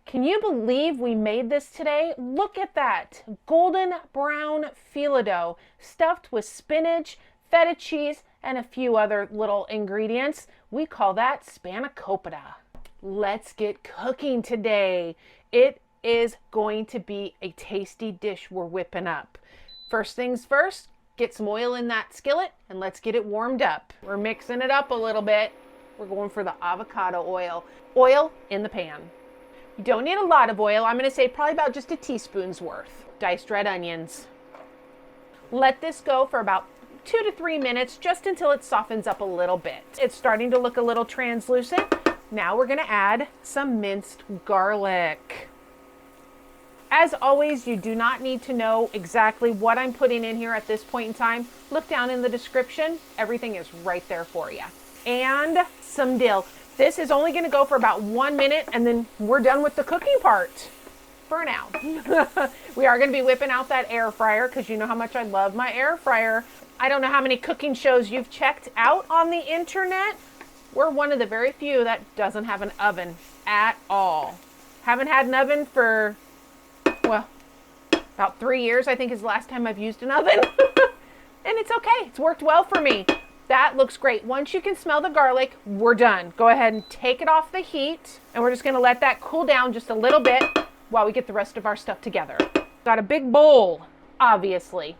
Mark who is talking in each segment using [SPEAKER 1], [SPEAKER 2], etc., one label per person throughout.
[SPEAKER 1] Can you believe we made this today? Look at that. Golden brown phyllo dough stuffed with spinach, feta cheese, and a few other little ingredients. We call that Spanakopita. Let's get cooking today. It is going to be a tasty dish we're whipping up. First things first, get some oil in that skillet and let's get it warmed up. We're mixing it up a little bit. We're going for the avocado oil. Oil in the pan. You don't need a lot of oil. I'm going to say probably about just a teaspoon's worth. Diced red onions. Let this go for about 2 to 3 minutes, just until it softens up a little bit. It's starting to look a little translucent. Now we're going to add some minced garlic. As always, you do not need to know exactly what I'm putting in here at this point in time. Look down in the description. Everything is right there for you. And some dill. This is only going to go for about 1 minute, and then we're done with the cooking part for now. We are going to be whipping out that air fryer because you know how much I love my air fryer. I don't know how many cooking shows you've checked out on the internet. We're one of the very few that doesn't have an oven at all. Haven't had an oven for, well, about 3 years, I think is the last time I've used an oven. And it's okay. It's worked well for me. That looks great. Once you can smell the garlic, we're done. Go ahead and take it off the heat. And we're just going to let that cool down just a little bit while we get the rest of our stuff together. Got a big bowl, obviously.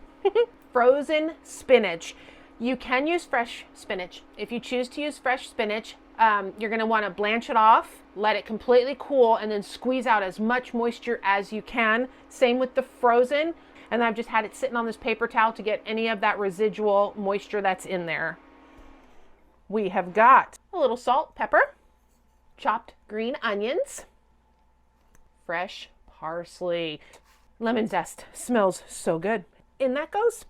[SPEAKER 1] Frozen spinach. You can use fresh spinach. If you choose to use fresh spinach, you're going to want to blanch it off, let it completely cool, and then squeeze out as much moisture as you can. Same with the frozen. And I've just had it sitting on this paper towel to get any of that residual moisture that's in there. We have got a little salt, pepper, chopped green onions, fresh parsley, lemon zest. Smells so good. In that goes.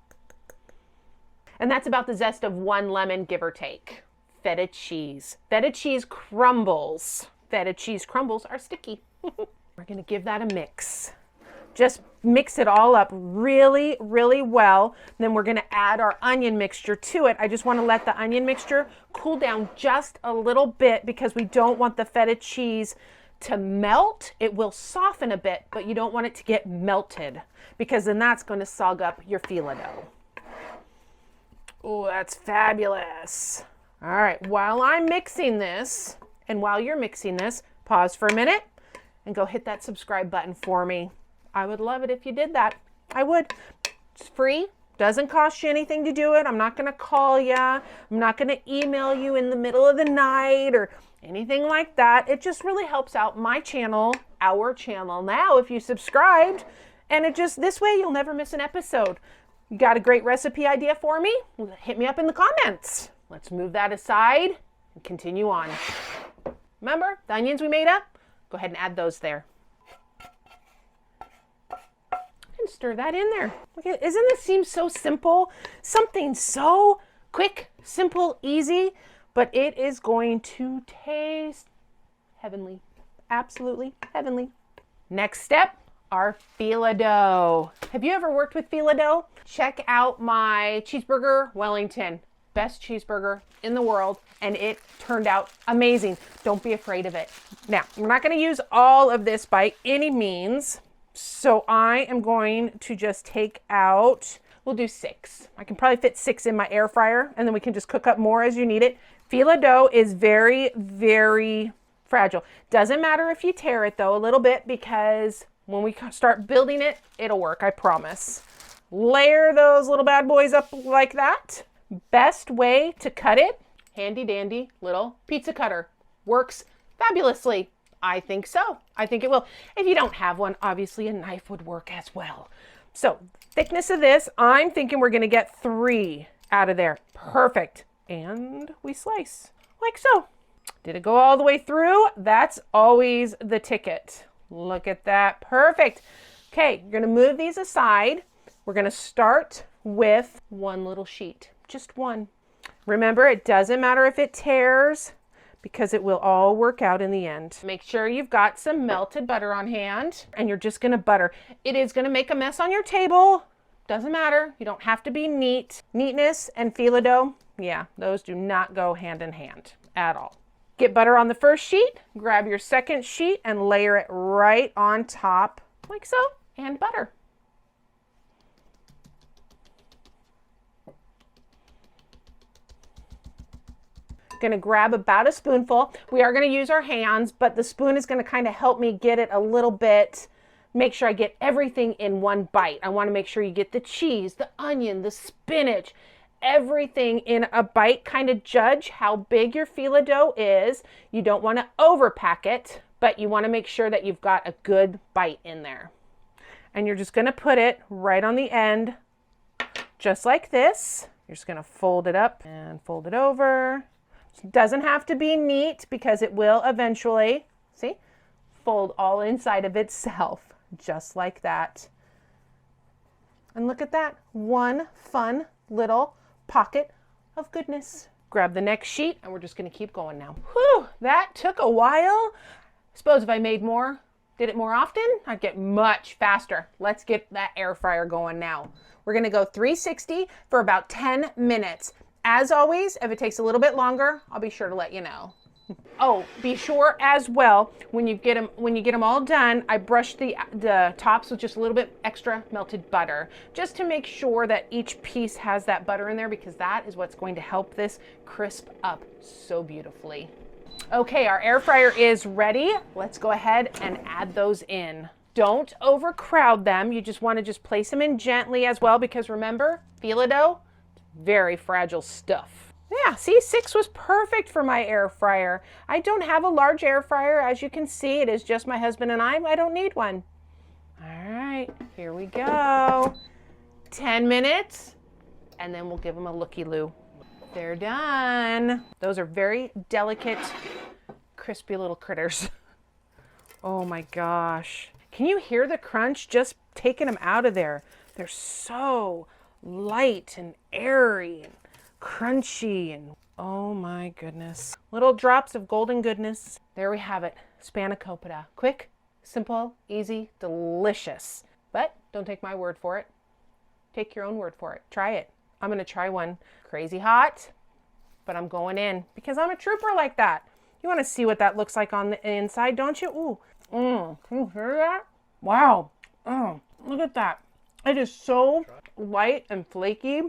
[SPEAKER 1] And that's about the zest of 1 lemon, give or take. Feta cheese. Feta cheese crumbles. Feta cheese crumbles are sticky. We're going to give that a mix. Just mix it all up really, really well. Then we're going to add our onion mixture to it. I just want to let the onion mixture cool down just a little bit because we don't want the feta cheese to melt. It will soften a bit, but you don't want it to get melted because then that's going to sog up your phyllo dough. Oh, that's fabulous. All right, while I'm mixing this, and while you're mixing this, pause for a minute and go hit that subscribe button for me. I would love it if you did that. I would. It's free. Doesn't cost you anything to do it. I'm not going to call you. I'm not going to email you in the middle of the night or anything like that. It just really helps out my channel, our channel now, if you subscribed. And it just, this way you'll never miss an episode. You got a great recipe idea for me? Hit me up in the comments. Let's move that aside and continue on. Remember the onions we made up? Go ahead and add those there. And stir that in there. Okay, isn't this seem so simple? Something so quick, simple, easy, but it is going to taste heavenly. Absolutely heavenly. Next step, our phyllo dough. Have you ever worked with phyllo dough? Check out my cheeseburger Wellington. Best cheeseburger in the world, and it turned out amazing. Don't be afraid of it. Now, we're not going to use all of this by any means, so I am going to just take out, we'll do 6. I can probably fit 6 in my air fryer, and then we can just cook up more as you need it. Phyllo dough is very, very fragile. Doesn't matter if you tear it though a little bit, because when we start building it, it'll work, I promise. Layer those little bad boys up like that. Best way to cut it, handy dandy little pizza cutter. Works fabulously. I think so. I think it will. If you don't have one, obviously a knife would work as well. So thickness of this, I'm thinking we're going to get 3 out of there. Perfect. And we slice like so. Did it go all the way through? That's always the ticket. Look at that. Perfect. Okay, you're going to move these aside. We're going to start with 1 little sheet. Just 1. Remember, it doesn't matter if it tears because it will all work out in the end. Make sure you've got some melted butter on hand and you're just going to butter. It is going to make a mess on your table. Doesn't matter. You don't have to be neat. Neatness and phyllo dough, yeah, those do not go hand in hand at all. Get butter on the first sheet, grab your second sheet and layer it right on top like so, and butter. Going to grab about a spoonful. We are going to use our hands, but the spoon is going to kind of help me get it a little bit, make sure I get everything in one bite. I want to make sure you get the cheese, the onion, the spinach, everything in a bite. Kind of judge how big your phyllo dough is. You don't want to overpack it, but you want to make sure that you've got a good bite in there. And you're just going to put it right on the end, just like this. You're just going to fold it up and fold it over. It doesn't have to be neat because it will eventually, see, fold all inside of itself, just like that. And look at that, one fun little pocket of goodness. Grab the next sheet and we're just going to keep going now. Whew, that took a while. I suppose if I made more, did it more often, I'd get much faster. Let's get that air fryer going now. We're going to go 360 for about 10 minutes. As always, if it takes a little bit longer, I'll be sure to let you know. Oh, be sure as well, when you get them all done, I brush the tops with just a little bit extra melted butter, just to make sure that each piece has that butter in there, because that is what's going to help this crisp up so beautifully. Okay, our air fryer is ready. Let's go ahead and add those in. Don't overcrowd them. You just want to just place them in gently as well, because remember, phyllo dough, very fragile stuff. Yeah, see, 6 was perfect for my air fryer. I don't have a large air fryer. As you can see, it is just my husband and I don't need one. All right, here we go. 10 minutes, and then we'll give them a looky-loo. They're done. Those are very delicate, crispy little critters. Oh my gosh. Can you hear the crunch just taking them out of there? They're so light and airy and crunchy, and oh my goodness. Little drops of golden goodness. There we have it, Spanakopita. Quick, simple, easy, delicious. But don't take my word for it. Take your own word for it. Try it. I'm gonna try one. Crazy hot, but I'm going in because I'm a trooper like that. You wanna see what that looks like on the inside, don't you? Ooh, can you hear that? Wow, look at that. It is so light and flaky,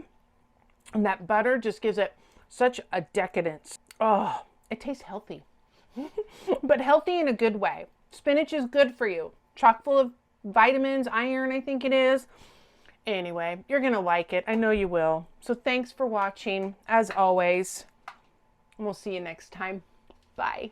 [SPEAKER 1] and that butter just gives it such a decadence. Oh, it tastes healthy, but healthy in a good way. Spinach is good for you. Chock full of vitamins, iron, I think it is. Anyway, you're gonna like it. I know you will. So thanks for watching, as always, and we'll see you next time. Bye.